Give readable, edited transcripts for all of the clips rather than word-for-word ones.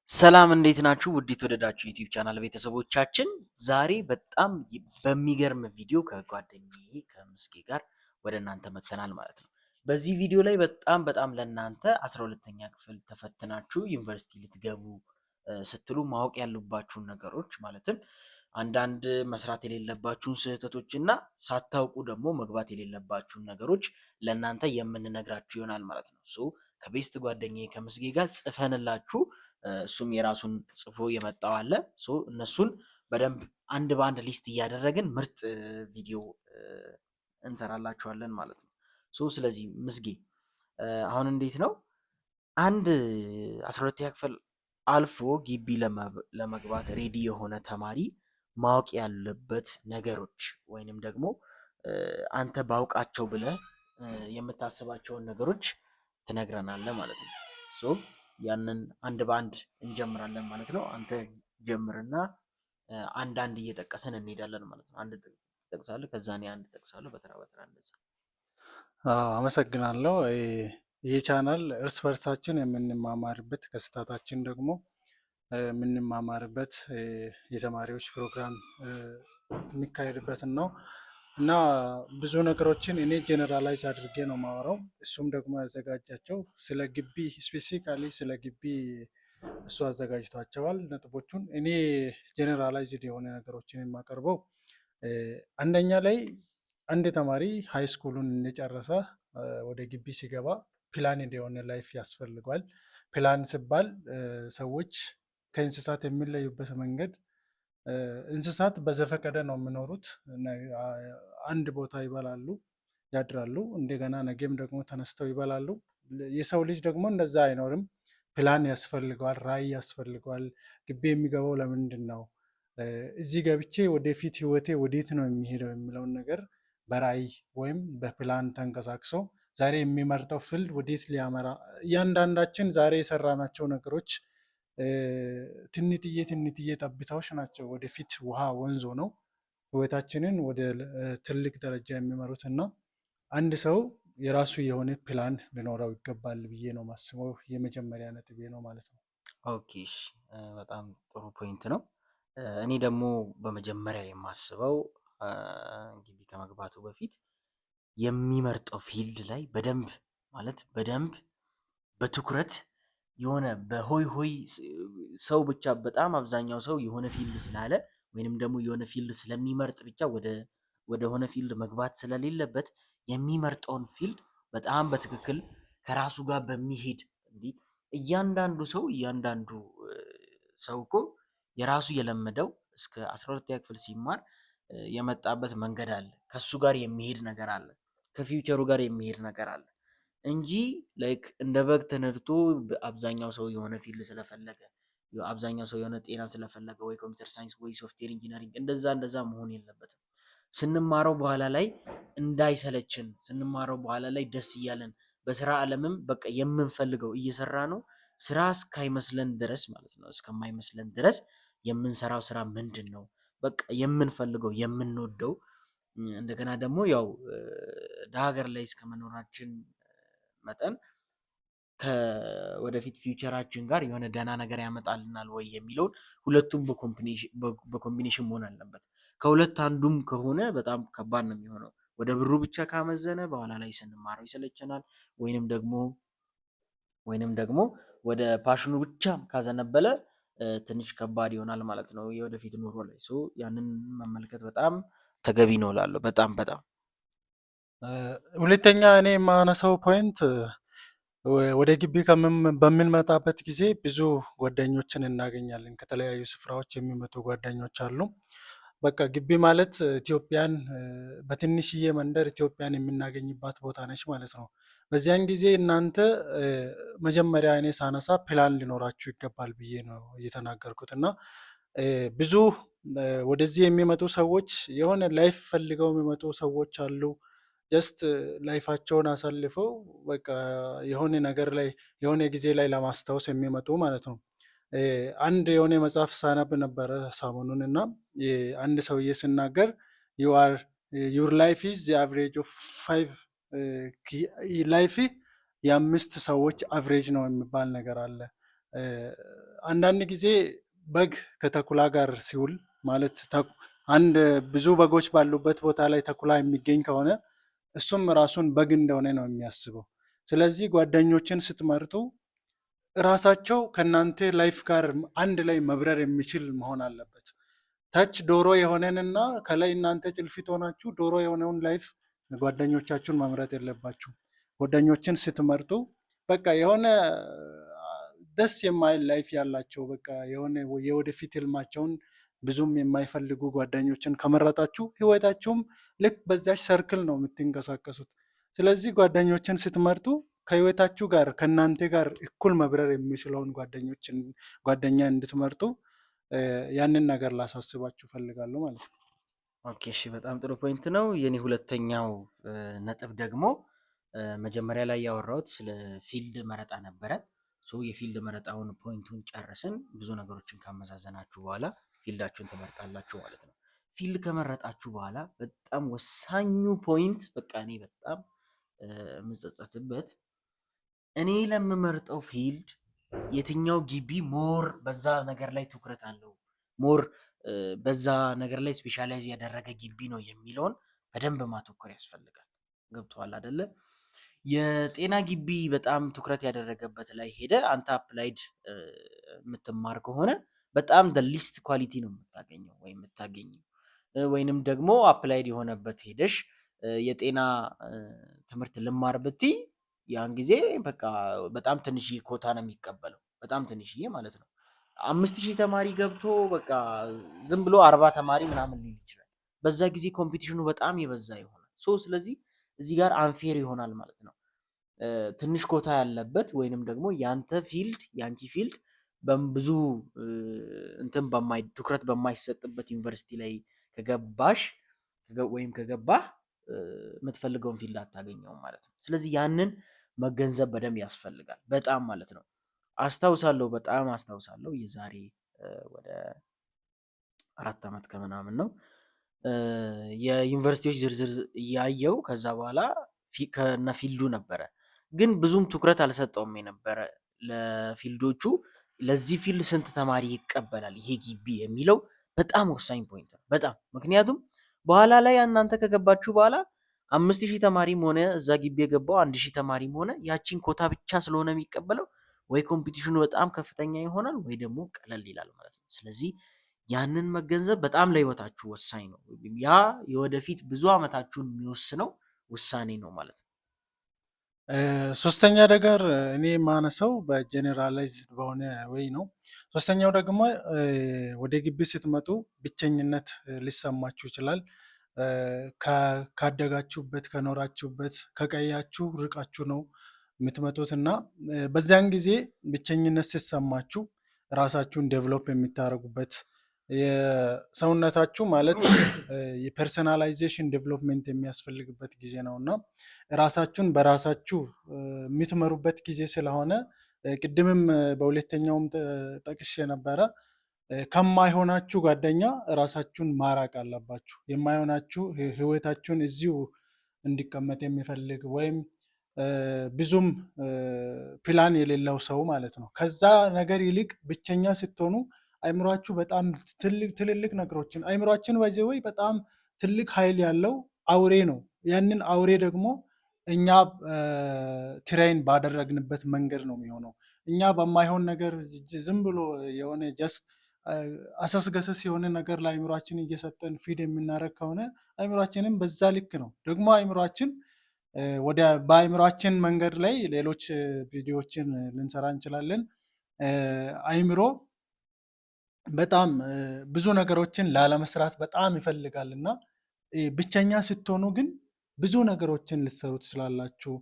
ሰላም እንዴት ናችሁ? ውድ የተወደዳችሁ ዩቲዩብ ቻናል ቤተሰቦቻችን፣ ዛሬ በጣም በሚገርም ቪዲዮ ከጓደኛዬ ከምስጌ ጋር ወደ እናንተ መጥተናል ማለት ነው። በዚህ ቪዲዮ ላይ በጣም ለእናንተ 12ኛ ክፍል ተፈትናችሁ ዩኒቨርሲቲ ልትገቡ ስትሉ ማወቅ ያሉባችሁን ነገሮች ማለትም አንዳንድ መስራት የሌለባችሁን ስህተቶች እና ሳታውቁ ደግሞ መግባት የሌለባችሁን ነገሮች ለእናንተ የምንነግራችሁ ይሆናል ማለት ነው። ከቤስት ጓደኛዬ ከምስጌ ጋር ጽፈንላችሁ እሱም የራሱን ጽፎ የመጣው አለ። እነሱን በደንብ አንድ በአንድ ሊስት እያደረግን ምርጥ ቪዲዮ እንሰራላችኋለን ማለት ነው። ስለዚህ ምስጌ አሁን እንዴት ነው አንድ 12ኛ ክፍል አልፎ ግቢ ለመግባት ሬዲ የሆነ ተማሪ ማወቅ ያለበት ነገሮች ወይንም ደግሞ አንተ ባውቃቸው ብለህ የምታስባቸውን ነገሮች ትነግረናለህ ማለት ነው። ያንን አንድ በአንድ እንጀምራለን ማለት ነው። አንተ ጀምርና አንድ እየጠቀሰን እንሄዳለን ማለት ነው። አንድ ትጠቅሳለህ፣ ከዛ እኔ አንድ እጠቅሳለሁ፣ በተራ እንደዛ። አመሰግናለሁ። ይህ ቻናል እርስ በርሳችን የምንማማርበት ከስህተታችን ደግሞ የምንማማርበት የተማሪዎች ፕሮግራም የሚካሄድበትን ነው እና ብዙ ነገሮችን እኔ ጀነራላይዝ አድርጌ ነው የማወራው። እሱም ደግሞ ያዘጋጃቸው ስለ ግቢ ስፔሲፊካሊ ስለ ግቢ እሱ አዘጋጅቷቸዋል ነጥቦቹን። እኔ ጀነራላይዝድ የሆነ ነገሮችን የማቀርበው አንደኛ ላይ አንድ ተማሪ ሃይ ስኩሉን እንደጨረሰ ወደ ግቢ ሲገባ ፕላን የሆነ ላይፍ ያስፈልጓል። ፕላን ሲባል ሰዎች ከእንስሳት የሚለዩበት መንገድ እንስሳት በዘፈቀደ ነው የሚኖሩት። አንድ ቦታ ይበላሉ፣ ያድራሉ፣ እንደገና ነገም ደግሞ ተነስተው ይበላሉ። የሰው ልጅ ደግሞ እንደዛ አይኖርም። ፕላን ያስፈልገዋል፣ ራዕይ ያስፈልገዋል። ግቢ የሚገባው ለምንድን ነው? እዚህ ገብቼ ወደፊት ህይወቴ ወዴት ነው የሚሄደው የሚለውን ነገር በራዕይ ወይም በፕላን ተንቀሳቅሶ ዛሬ የሚመርጠው ፊልድ ወዴት ሊያመራ፣ እያንዳንዳችን ዛሬ የሰራናቸው ነገሮች ትንጥዬ ጠብታዎች ናቸው ወደፊት ውሃ ወንዝ ሆነው ህይወታችንን ወደ ትልቅ ደረጃ የሚመሩት እና አንድ ሰው የራሱ የሆነ ፕላን ሊኖረው ይገባል ብዬ ነው ማስበው። የመጀመሪያ ነጥቤ ነው ማለት ነው። ኦኬ፣ በጣም ጥሩ ፖይንት ነው። እኔ ደግሞ በመጀመሪያ የማስበው ግቢ ከመግባቱ በፊት የሚመርጠው ፊልድ ላይ በደንብ በትኩረት የሆነ በሆይ ሆይ ሰው ብቻ በጣም አብዛኛው ሰው የሆነ ፊልድ ስላለ ወይንም ደግሞ የሆነ ፊልድ ስለሚመርጥ ብቻ ወደ ሆነ ፊልድ መግባት ስለሌለበት የሚመርጠውን ፊልድ በጣም በትክክል ከራሱ ጋር በሚሄድ እያንዳንዱ ሰው እኮ የራሱ የለመደው እስከ 12ኛ ክፍል ሲማር የመጣበት መንገድ አለ። ከሱ ጋር የሚሄድ ነገር አለ፣ ከፊውቸሩ ጋር የሚሄድ ነገር አለ እንጂ ላይክ እንደ በግ ተነድቶ አብዛኛው ሰው የሆነ ፊልድ ስለፈለገ አብዛኛው ሰው የሆነ ጤና ስለፈለገ ወይ ኮምፒውተር ሳይንስ ወይ ሶፍትዌር ኢንጂነሪንግ እንደዛ መሆን የለበትም። ስንማረው በኋላ ላይ እንዳይሰለችን፣ ስንማረው በኋላ ላይ ደስ እያለን በስራ ዓለምም በቃ የምንፈልገው እየሰራ ነው ስራ እስካይመስለን ድረስ ማለት ነው። እስከማይመስለን ድረስ የምንሰራው ስራ ምንድን ነው በቃ የምንፈልገው የምንወደው። እንደገና ደግሞ ያው ሀገር ላይ እስከመኖራችን መጠን ከወደፊት ፊውቸራችን ጋር የሆነ ደህና ነገር ያመጣልናል ወይ የሚለውን ሁለቱም በኮምቢኔሽን መሆን አለበት። ከሁለት አንዱም ከሆነ በጣም ከባድ ነው የሚሆነው። ወደ ብሩ ብቻ ካመዘነ በኋላ ላይ ስንማረው ይሰለቸናል፣ ወይንም ደግሞ ወደ ፓሽኑ ብቻ ካዘነበለ ትንሽ ከባድ ይሆናል ማለት ነው የወደፊት ኑሮ ላይ። ያንን መመልከት በጣም ተገቢ ነው እላለሁ። በጣም ሁለተኛ እኔ የማነሳው ፖይንት ወደ ግቢ በምንመጣበት ጊዜ ብዙ ጓደኞችን እናገኛለን። ከተለያዩ ስፍራዎች የሚመጡ ጓደኞች አሉ። በቃ ግቢ ማለት ኢትዮጵያን በትንሽዬ መንደር ኢትዮጵያን የምናገኝባት ቦታ ነች ማለት ነው። በዚያን ጊዜ እናንተ መጀመሪያ እኔ ሳነሳ ፕላን ሊኖራችሁ ይገባል ብዬ ነው እየተናገርኩት እና ብዙ ወደዚህ የሚመጡ ሰዎች የሆነ ላይፍ ፈልገው የሚመጡ ሰዎች አሉ። ጀስት ላይፋቸውን አሳልፈው በቃ የሆነ ነገር ላይ የሆነ ጊዜ ላይ ለማስታወስ የሚመጡ ማለት ነው። አንድ የሆነ መጽሐፍ ሳነብ ነበረ ሰሞኑን እና አንድ ሰውዬ ሲናገር ዩር ላይፍ ኢዝ ዘ አቨሬጅ ኦፍ ፋይቭ ላይፍ የአምስት ሰዎች አቨሬጅ ነው የሚባል ነገር አለ አንዳንድ ጊዜ በግ ከተኩላ ጋር ሲውል ማለት አንድ ብዙ በጎች ባሉበት ቦታ ላይ ተኩላ የሚገኝ ከሆነ እሱም ራሱን በግ እንደሆነ ነው የሚያስበው። ስለዚህ ጓደኞችን ስትመርጡ ራሳቸው ከእናንተ ላይፍ ጋር አንድ ላይ መብረር የሚችል መሆን አለበት። ታች ዶሮ የሆነንና ከላይ እናንተ ጭልፊት ሆናችሁ ዶሮ የሆነውን ላይፍ ጓደኞቻችሁን መምረጥ የለባችሁ። ጓደኞችን ስትመርጡ በቃ የሆነ ደስ የማይል ላይፍ ያላቸው በቃ የሆነ የወደፊት ህልማቸውን ብዙም የማይፈልጉ ጓደኞችን ከመረጣችሁ ህይወታችሁም ልክ በዛች ሰርክል ነው የምትንቀሳቀሱት። ስለዚህ ጓደኞችን ስትመርጡ ከህይወታችሁ ጋር ከእናንተ ጋር እኩል መብረር የሚችለውን ጓደኛ እንድትመርጡ ያንን ነገር ላሳስባችሁ ፈልጋለሁ ማለት ነው። ኦኬ እሺ፣ በጣም ጥሩ ፖይንት ነው። የኔ ሁለተኛው ነጥብ ደግሞ መጀመሪያ ላይ ያወራሁት ስለ ፊልድ መረጣ ነበረ። የፊልድ መረጣውን ፖይንቱን ጨርስን። ብዙ ነገሮችን ካመዛዘናችሁ በኋላ ፊልዳችሁን ትመርጣላችሁ ማለት ነው። ፊልድ ከመረጣችሁ በኋላ በጣም ወሳኙ ፖይንት በቃ እኔ በጣም የምጸጸትበት እኔ ለምመርጠው ፊልድ የትኛው ግቢ ሞር በዛ ነገር ላይ ትኩረት አለው፣ ሞር በዛ ነገር ላይ ስፔሻላይዝ ያደረገ ግቢ ነው የሚለውን በደንብ ማተኮር ያስፈልጋል። ገብቶሃል አይደለ? የጤና ግቢ በጣም ትኩረት ያደረገበት ላይ ሄደ አንተ አፕላይድ የምትማር ከሆነ በጣም ሊስት ኳሊቲ ነው የምታገኘው ወይም የምታገኘው። ወይንም ደግሞ አፕላይድ የሆነበት ሄደሽ የጤና ትምህርት ልማር ብትይ ያን ጊዜ በቃ በጣም ትንሽዬ ኮታ ነው የሚቀበለው፣ በጣም ትንሽዬ ማለት ነው። 5000 ተማሪ ገብቶ በቃ ዝም ብሎ 40 ተማሪ ምናምን ሊል ይችላል። በዛ ጊዜ ኮምፒቲሽኑ በጣም የበዛ ይሆናል። ስለዚህ እዚህ ጋር አንፌር ይሆናል ማለት ነው። ትንሽ ኮታ ያለበት ወይንም ደግሞ ያንቺ ፊልድ ብዙ እንትን ትኩረት በማይሰጥበት ዩኒቨርሲቲ ላይ ከገባሽ ወይም ከገባህ የምትፈልገውን ፊልድ አታገኘውም ማለት ነው። ስለዚህ ያንን መገንዘብ በደንብ ያስፈልጋል፣ በጣም ማለት ነው። በጣም አስታውሳለሁ የዛሬ ወደ 4 ዓመት ከምናምን ነው የዩኒቨርሲቲዎች ዝርዝር እያየው ከዛ በኋላ ከነ ፊልዱ ነበረ፣ ግን ብዙም ትኩረት አልሰጠውም የነበረ ለፊልዶቹ። ለዚህ ፊልድ ስንት ተማሪ ይቀበላል ይሄ ግቢ የሚለው በጣም ወሳኝ ፖይንት ነው። በጣም ምክንያቱም በኋላ ላይ እናንተ ከገባችሁ በኋላ 5000 ተማሪም ሆነ እዛ ግቢ የገባው 1000 ተማሪም ሆነ ያቺን ኮታ ብቻ ስለሆነ የሚቀበለው ወይ ኮምፒቲሽኑ በጣም ከፍተኛ ይሆናል ወይ ደግሞ ቀለል ይላል ማለት ነው። ስለዚህ ያንን መገንዘብ በጣም ለህይወታችሁ ወሳኝ ነው። ያ የወደፊት ብዙ ዓመታችሁን የሚወስነው ውሳኔ ነው ማለት ነው። ሶስተኛ ነገር እኔ የማነሳው በጀኔራላይዝድ በሆነ ወይ ነው። ሶስተኛው ደግሞ ወደ ግቢ ስትመጡ ብቸኝነት ሊሰማችሁ ይችላል። ካደጋችሁበት ከኖራችሁበት ከቀያችሁ ርቃችሁ ነው የምትመጡት እና በዚያን ጊዜ ብቸኝነት ሲሰማችሁ ራሳችሁን ዴቨሎፕ የምታደርጉበት የሰውነታችሁ ማለት የፐርሰናላይዜሽን ዴቨሎፕሜንት የሚያስፈልግበት ጊዜ ነው እና ራሳችሁን በራሳችሁ የምትመሩበት ጊዜ ስለሆነ ቅድምም በሁለተኛውም ጠቅሼ ነበረ፣ ከማይሆናችሁ ጓደኛ ራሳችሁን ማራቅ አለባችሁ። የማይሆናችሁ ህይወታችሁን እዚሁ እንዲቀመጥ የሚፈልግ ወይም ብዙም ፕላን የሌለው ሰው ማለት ነው። ከዛ ነገር ይልቅ ብቸኛ ስትሆኑ አይምሯችሁ በጣም ትልልቅ ነገሮችን አይምሯችን ባይዘ ወይ በጣም ትልቅ ኃይል ያለው አውሬ ነው። ያንን አውሬ ደግሞ እኛ ትሬን ባደረግንበት መንገድ ነው የሚሆነው። እኛ በማይሆን ነገር ዝም ብሎ የሆነ ጀስት አሰስገሰስ የሆነ ነገር ለአይምሯችን እየሰጠን ፊድ የምናደርግ ከሆነ አይምሯችንም በዛ ልክ ነው ደግሞ አይምሯችን በአይምሯችን መንገድ ላይ ሌሎች ቪዲዮዎችን ልንሰራ እንችላለን። አይምሮ በጣም ብዙ ነገሮችን ላለመስራት በጣም ይፈልጋል እና ብቸኛ ስትሆኑ ግን ብዙ ነገሮችን ልትሰሩ ትችላላችሁ።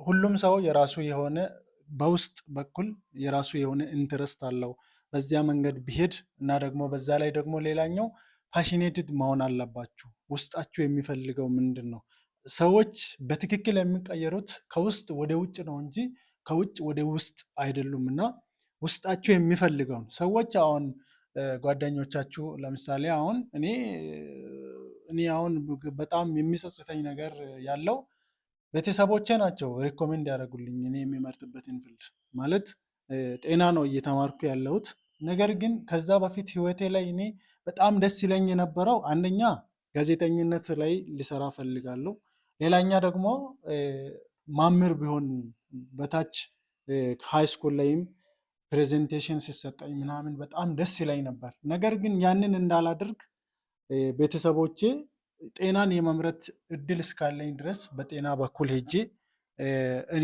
ሁሉም ሰው የራሱ የሆነ በውስጥ በኩል የራሱ የሆነ ኢንትረስት አለው። በዚያ መንገድ ቢሄድ እና ደግሞ በዛ ላይ ደግሞ ሌላኛው ፓሽኔትድ መሆን አለባችሁ። ውስጣችሁ የሚፈልገው ምንድን ነው? ሰዎች በትክክል የሚቀየሩት ከውስጥ ወደ ውጭ ነው እንጂ ከውጭ ወደ ውስጥ አይደሉም እና ውስጣችሁ የሚፈልገውን ሰዎች አሁን ጓደኞቻችሁ ለምሳሌ አሁን እኔ አሁን በጣም የሚጸጽተኝ ነገር ያለው ቤተሰቦቼ ናቸው ሪኮሜንድ ያደረጉልኝ እኔ የሚመርጥበትን ፊልድ ማለት ጤና ነው እየተማርኩ ያለሁት። ነገር ግን ከዛ በፊት ህይወቴ ላይ እኔ በጣም ደስ ይለኝ የነበረው አንደኛ ጋዜጠኝነት ላይ ልሰራ ፈልጋለሁ። ሌላኛ ደግሞ ማምር ቢሆን በታች ሃይ ስኩል ላይም ፕሬዘንቴሽን ሲሰጠኝ ምናምን በጣም ደስ ይለኝ ነበር። ነገር ግን ያንን እንዳላደርግ ቤተሰቦቼ ጤናን የመምረጥ እድል እስካለኝ ድረስ በጤና በኩል ሄጄ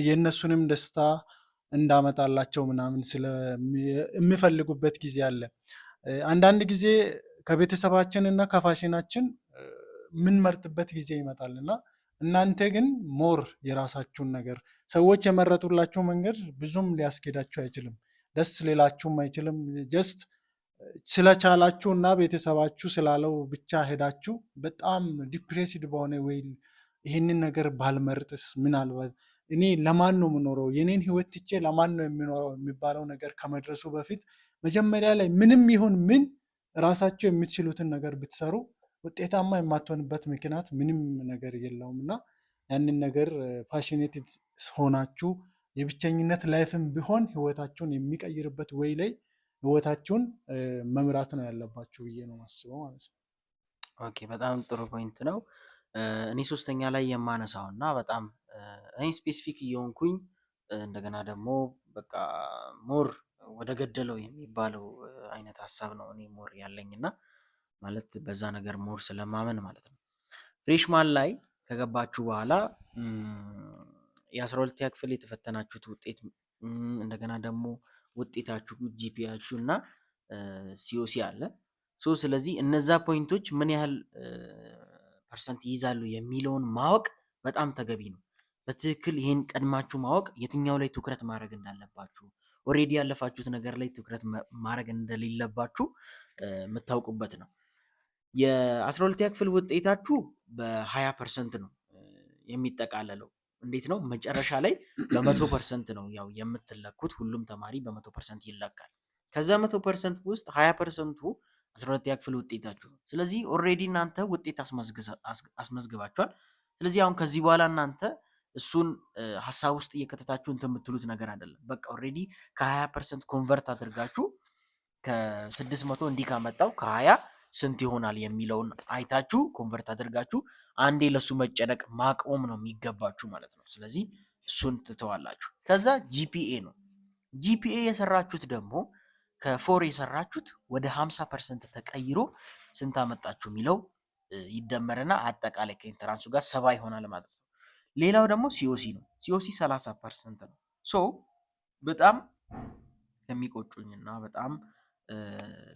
የእነሱንም ደስታ እንዳመጣላቸው ምናምን የሚፈልጉበት ጊዜ አለ። አንዳንድ ጊዜ ከቤተሰባችን እና ከፋሽናችን የምንመርጥበት ጊዜ ይመጣል እና እናንተ ግን ሞር የራሳችሁን ነገር ሰዎች የመረጡላችሁ መንገድ ብዙም ሊያስኬዳችሁ አይችልም፣ ደስ ሌላችሁም አይችልም። ጀስት ስለቻላችሁ እና ቤተሰባችሁ ስላለው ብቻ ሄዳችሁ በጣም ዲፕሬስድ በሆነ ወይ ይህንን ነገር ባልመርጥስ ምናልባት እኔ ለማን ነው የምኖረው የኔን ህይወት ትቼ ለማን ነው የሚኖረው የሚባለው ነገር ከመድረሱ በፊት መጀመሪያ ላይ ምንም ይሁን ምን ራሳቸው የምትችሉትን ነገር ብትሰሩ ውጤታማ የማትሆንበት ምክንያት ምንም ነገር የለውም እና ያንን ነገር ፓሽኔትድ ሆናችሁ የብቸኝነት ላይፍም ቢሆን ህይወታችሁን የሚቀይርበት ወይ ላይ ህይወታችሁን መምራት ነው ያለባችሁ ብዬ ነው ማስበው ማለት ነው። ኦኬ፣ በጣም ጥሩ ፖይንት ነው። እኔ ሶስተኛ ላይ የማነሳው እና በጣም እኔ ስፔሲፊክ እየሆንኩኝ እንደገና ደግሞ በቃ ሞር ወደ ገደለው የሚባለው አይነት ሀሳብ ነው እኔ ሞር ያለኝ እና ማለት በዛ ነገር ሞር ስለማመን ማለት ነው። ፍሬሽማን ላይ ከገባችሁ በኋላ የ12ኛ ክፍል የተፈተናችሁት ውጤት እንደገና ደግሞ ውጤታችሁ ጂፒያችሁ እና ሲኦሲ አለ። ስለዚህ እነዛ ፖይንቶች ምን ያህል ፐርሰንት ይይዛሉ የሚለውን ማወቅ በጣም ተገቢ ነው። በትክክል ይህን ቀድማችሁ ማወቅ የትኛው ላይ ትኩረት ማድረግ እንዳለባችሁ፣ ኦሬዲ ያለፋችሁት ነገር ላይ ትኩረት ማድረግ እንደሌለባችሁ የምታውቁበት ነው። የ12ኛ ክፍል ውጤታችሁ በ20% ነው የሚጠቃለለው። እንዴት ነው? መጨረሻ ላይ በ100% ነው ያው የምትለኩት። ሁሉም ተማሪ በ100% ይለካል። ከዛ 100% ውስጥ 20%ቱ 12ኛ ክፍል ውጤታችሁ ነው። ስለዚህ ኦሬዲ እናንተ ውጤት አስመዝግባችኋል። ስለዚህ አሁን ከዚህ በኋላ እናንተ እሱን ሀሳብ ውስጥ እየከተታችሁ እንትን የምትሉት ነገር አይደለም። በቃ ኦሬዲ ከ20% ኮንቨርት አድርጋችሁ ከ600 እንዲህ ካመጣው ከ20 ስንት ይሆናል የሚለውን አይታችሁ ኮንቨርት አድርጋችሁ አንዴ ለሱ መጨነቅ ማቆም ነው የሚገባችሁ ማለት ነው። ስለዚህ እሱን ትተዋላችሁ። ከዛ ጂፒኤ ነው። ጂፒኤ የሰራችሁት ደግሞ ከፎር የሰራችሁት ወደ 50% ተቀይሮ ስንት አመጣችሁ የሚለው ይደመርና አጠቃላይ ከኢንተራንሱ ጋር 70 ይሆናል ማለት ነው። ሌላው ደግሞ ሲኦሲ ነው። ሲኦሲ 30% ነው። ሶ በጣም ከሚቆጩኝና በጣም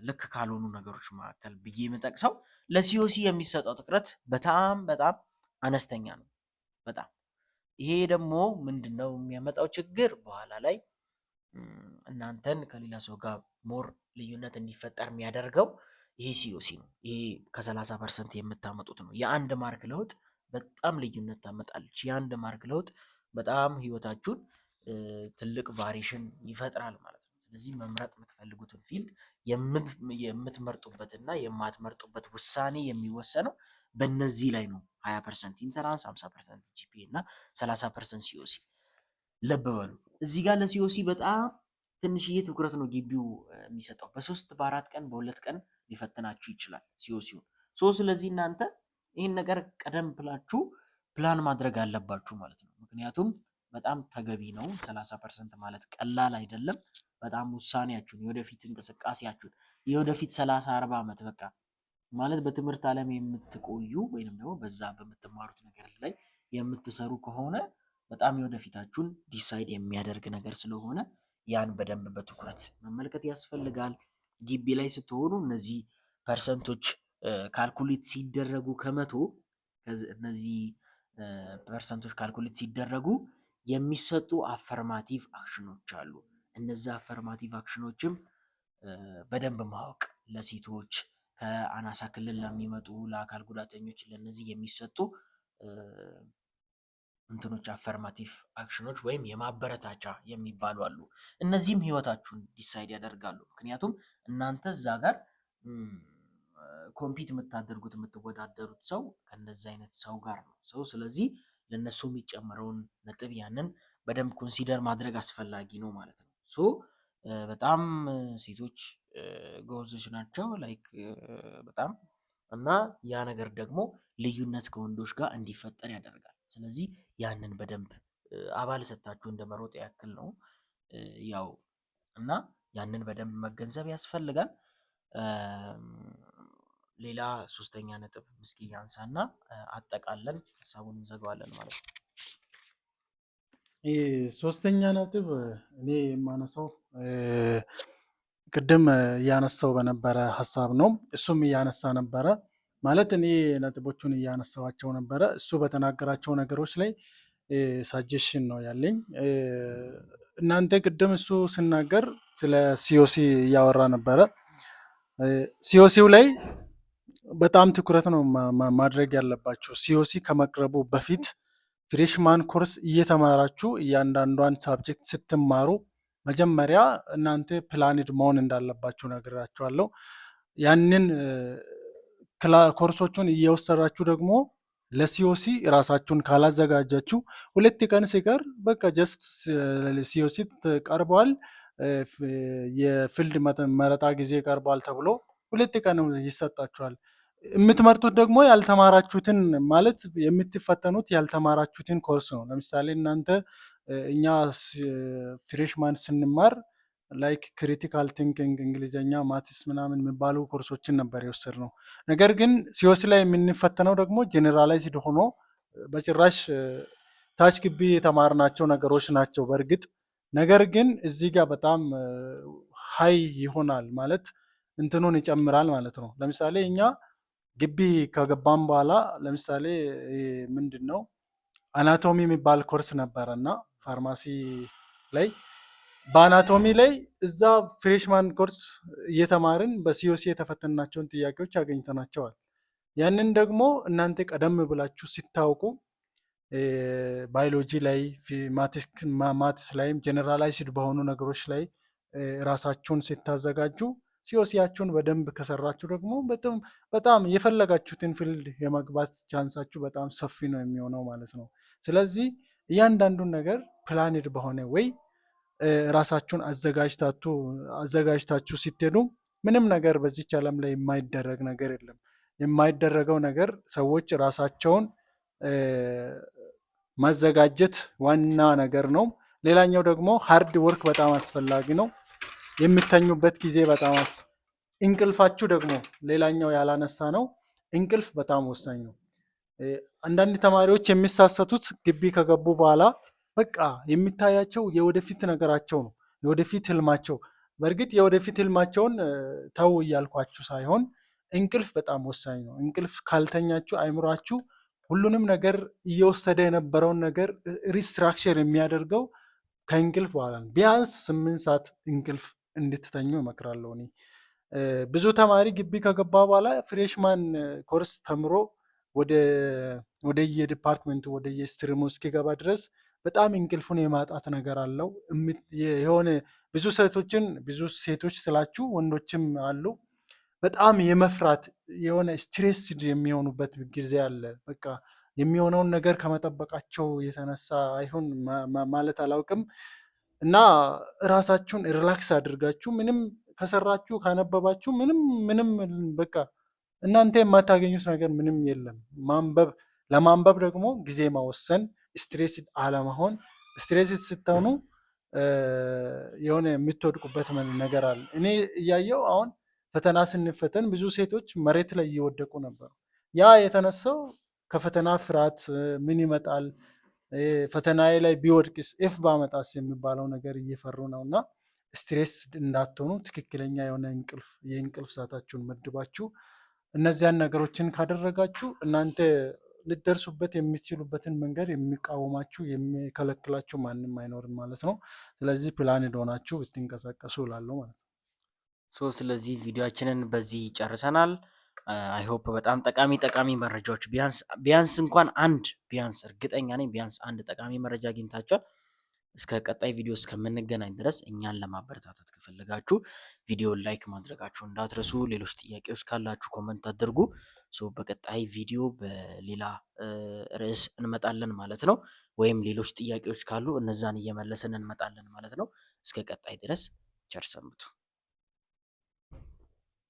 ልክ ካልሆኑ ነገሮች መካከል ብዬ የምጠቅሰው ለሲኦሲ የሚሰጠው ትኩረት በጣም በጣም አነስተኛ ነው። በጣም ይሄ ደግሞ ምንድነው የሚያመጣው ችግር በኋላ ላይ እናንተን ከሌላ ሰው ጋር ሞር ልዩነት እንዲፈጠር የሚያደርገው ይሄ ሲኦሲ ነው። ይሄ ከ30% የምታመጡት ነው። የአንድ ማርክ ለውጥ በጣም ልዩነት ታመጣለች። የአንድ ማርክ ለውጥ በጣም ህይወታችሁን ትልቅ ቫሪሽን ይፈጥራል ማለት ነው። ስለዚህ መምረጥ የምትፈልጉትን ፊልድ የምትመርጡበትና የማትመርጡበት ውሳኔ የሚወሰነው በእነዚህ ላይ ነው። 20% ኢንተራንስ፣ 50% ጂፒኤ እና 30% ሲኦሲ። ልብ በሉ እዚህ ጋር ለሲኦሲ በጣም ትንሽዬ ትኩረት ነው ግቢው የሚሰጠው። በ3 በ4 ቀን በ2 ቀን ሊፈትናችሁ ይችላል ሲኦሲውን። ስለዚህ እናንተ ይህን ነገር ቀደም ብላችሁ ፕላን ማድረግ አለባችሁ ማለት ነው። ምክንያቱም በጣም ተገቢ ነው። 30% ማለት ቀላል አይደለም። በጣም ውሳኔያችሁን፣ የወደፊት እንቅስቃሴያችሁን የወደፊት 30-40 ዓመት በቃ ማለት በትምህርት ዓለም የምትቆዩ ወይንም ደግሞ በዛ በምትማሩት ነገር ላይ የምትሰሩ ከሆነ በጣም የወደፊታችሁን ዲሳይድ የሚያደርግ ነገር ስለሆነ ያን በደንብ በትኩረት መመልከት ያስፈልጋል። ግቢ ላይ ስትሆኑ እነዚህ ፐርሰንቶች ካልኩሌት ሲደረጉ ከመቶ እነዚህ ፐርሰንቶች ካልኩሌት ሲደረጉ የሚሰጡ አፈርማቲቭ አክሽኖች አሉ። እነዚህ አፈርማቲቭ አክሽኖችም በደንብ ማወቅ ለሴቶች ከአናሳ ክልል ለሚመጡ ለአካል ጉዳተኞች ለነዚህ የሚሰጡ እንትኖች አፈርማቲቭ አክሽኖች ወይም የማበረታቻ የሚባሉ አሉ። እነዚህም ህይወታችሁን ዲሳይድ ያደርጋሉ። ምክንያቱም እናንተ እዛ ጋር ኮምፒት የምታደርጉት የምትወዳደሩት ሰው ከነዚህ አይነት ሰው ጋር ነው። ስለዚህ ለነሱ የሚጨመረውን ነጥብ ያንን በደንብ ኮንሲደር ማድረግ አስፈላጊ ነው ማለት ነው። በጣም ሴቶች ጎበዞች ናቸው ላይክ በጣም እና ያ ነገር ደግሞ ልዩነት ከወንዶች ጋር እንዲፈጠር ያደርጋል። ስለዚህ ያንን በደንብ አባል ሰጥታችሁ እንደመሮጥ ያክል ነው ያው እና ያንን በደንብ መገንዘብ ያስፈልጋል። ሌላ ሶስተኛ ነጥብ ምስኪ ያንሳና አጠቃለን ሀሳቡን እንዘጋዋለን ማለት ነው። ሶስተኛ ነጥብ እኔ የማነሳው ቅድም እያነሳው በነበረ ሀሳብ ነው። እሱም እያነሳ ነበረ ማለት እኔ ነጥቦቹን እያነሳዋቸው ነበረ። እሱ በተናገራቸው ነገሮች ላይ ሳጀሽን ነው ያለኝ። እናንተ ቅድም እሱ ስናገር ስለ ሲኦሲ እያወራ ነበረ። ሲኦሲው ላይ በጣም ትኩረት ነው ማድረግ ያለባቸው። ሲኦሲ ከመቅረቡ በፊት ፍሬሽማን ኮርስ እየተማራችሁ እያንዳንዷን ሳብጀክት ስትማሩ መጀመሪያ እናንተ ፕላንድ መሆን እንዳለባችሁ ነግራችኋለሁ። ያንን ኮርሶቹን እየወሰዳችሁ ደግሞ ለሲኦሲ ራሳችሁን ካላዘጋጃችሁ 2 ቀን ሲቀር በቃ ጀስት ሲኦሲ ቀርቧል፣ የፊልድ መረጣ ጊዜ ቀርቧል ተብሎ 2 ቀን ይሰጣችኋል። የምትመርጡት ደግሞ ያልተማራችሁትን ማለት የምትፈተኑት ያልተማራችሁትን ኮርስ ነው። ለምሳሌ እናንተ እኛ ፍሬሽማን ስንማር ላይክ ክሪቲካል ቲንኪንግ፣ እንግሊዝኛ፣ ማትስ ምናምን የሚባሉ ኮርሶችን ነበር የወሰድነው። ነገር ግን ሲኦሲ ላይ የምንፈተነው ደግሞ ጄኔራላይዝድ ሆኖ በጭራሽ ታች ግቢ የተማርናቸው ነገሮች ናቸው በእርግጥ። ነገር ግን እዚህ ጋር በጣም ሀይ ይሆናል ማለት እንትኑን ይጨምራል ማለት ነው። ለምሳሌ እኛ ግቢ ከገባም በኋላ ለምሳሌ ምንድን ነው አናቶሚ የሚባል ኮርስ ነበረ እና ፋርማሲ ላይ በአናቶሚ ላይ እዛ ፍሬሽማን ኮርስ እየተማርን በሲኦሲ የተፈተናቸውን ጥያቄዎች አገኝተናቸዋል። ያንን ደግሞ እናንተ ቀደም ብላችሁ ሲታወቁ ባዮሎጂ ላይ ማትስ ላይም ጀነራላይዝድ በሆኑ ነገሮች ላይ ራሳችሁን ሲታዘጋጁ ሲኦሲያችሁን በደንብ ከሰራችሁ ደግሞ በጣም የፈለጋችሁትን ፊልድ የመግባት ቻንሳችሁ በጣም ሰፊ ነው የሚሆነው ማለት ነው። ስለዚህ እያንዳንዱን ነገር ፕላንድ በሆነ ወይ ራሳችሁን አዘጋጅታችሁ ስትሄዱ ምንም ነገር በዚች ዓለም ላይ የማይደረግ ነገር የለም። የማይደረገው ነገር ሰዎች ራሳቸውን ማዘጋጀት ዋና ነገር ነው። ሌላኛው ደግሞ ሃርድ ወርክ በጣም አስፈላጊ ነው። የምተኙበት ጊዜ በጣም እንቅልፋችሁ ደግሞ ሌላኛው ያላነሳ ነው። እንቅልፍ በጣም ወሳኝ ነው። አንዳንድ ተማሪዎች የሚሳሰቱት ግቢ ከገቡ በኋላ በቃ የሚታያቸው የወደፊት ነገራቸው ነው፣ የወደፊት ህልማቸው። በእርግጥ የወደፊት ህልማቸውን ተው እያልኳችሁ ሳይሆን እንቅልፍ በጣም ወሳኝ ነው። እንቅልፍ ካልተኛችሁ አይምሯችሁ ሁሉንም ነገር እየወሰደ የነበረውን ነገር ሪስትራክቸር የሚያደርገው ከእንቅልፍ በኋላ ነው። ቢያንስ 8 ሰዓት እንቅልፍ እንድትተኙ እመክራለሁ እኔ። ብዙ ተማሪ ግቢ ከገባ በኋላ ፍሬሽማን ኮርስ ተምሮ ወደ የዲፓርትመንቱ ወደ የስትሪሙ እስኪገባ ድረስ በጣም እንቅልፉን የማጣት ነገር አለው። የሆነ ብዙ ሴቶች ስላችሁ ወንዶችም አሉ በጣም የመፍራት የሆነ ስትሬስ የሚሆኑበት ጊዜ አለ። በቃ የሚሆነውን ነገር ከመጠበቃቸው የተነሳ አይሆን ማለት አላውቅም። እና ራሳችሁን ሪላክስ አድርጋችሁ ምንም ከሰራችሁ ካነበባችሁ ምንም በቃ እናንተ የማታገኙት ነገር ምንም የለም። ለማንበብ ደግሞ ጊዜ መወሰን፣ ስትሬስ አለመሆን። ስትሬስ ስትሆኑ የሆነ የምትወድቁበት ነገር አለ። እኔ እያየው አሁን ፈተና ስንፈተን ብዙ ሴቶች መሬት ላይ እየወደቁ ነበሩ። ያ የተነሳው ከፈተና ፍርሃት ምን ይመጣል ፈተናዬ ላይ ቢወድቅስ ኤፍ ባመጣስ የሚባለው ነገር እየፈሩ ነው። እና ስትሬስ እንዳትሆኑ ትክክለኛ የሆነ የእንቅልፍ ሰዓታችሁን መድባችሁ እነዚያን ነገሮችን ካደረጋችሁ እናንተ ልትደርሱበት የምትችሉበትን መንገድ የሚቃወማችሁ የሚከለክላችሁ ማንም አይኖርም ማለት ነው። ስለዚህ ፕላን ሆናችሁ ብትንቀሳቀሱ እላለሁ ማለት ነው። ስለዚህ ቪዲዮአችንን በዚህ ጨርሰናል። አይሆፕ በጣም ጠቃሚ መረጃዎች ቢያንስ እንኳን ቢያንስ እርግጠኛ ነኝ ቢያንስ አንድ ጠቃሚ መረጃ አግኝታችኋል። እስከ ቀጣይ ቪዲዮ እስከምንገናኝ ድረስ እኛን ለማበረታታት ከፈለጋችሁ ቪዲዮን ላይክ ማድረጋችሁ እንዳትረሱ። ሌሎች ጥያቄዎች ካላችሁ ኮመንት አድርጉ። በቀጣይ ቪዲዮ በሌላ ርዕስ እንመጣለን ማለት ነው። ወይም ሌሎች ጥያቄዎች ካሉ እነዛን እየመለስን እንመጣለን ማለት ነው። እስከ ቀጣይ ድረስ ቸር ሰንብቱ።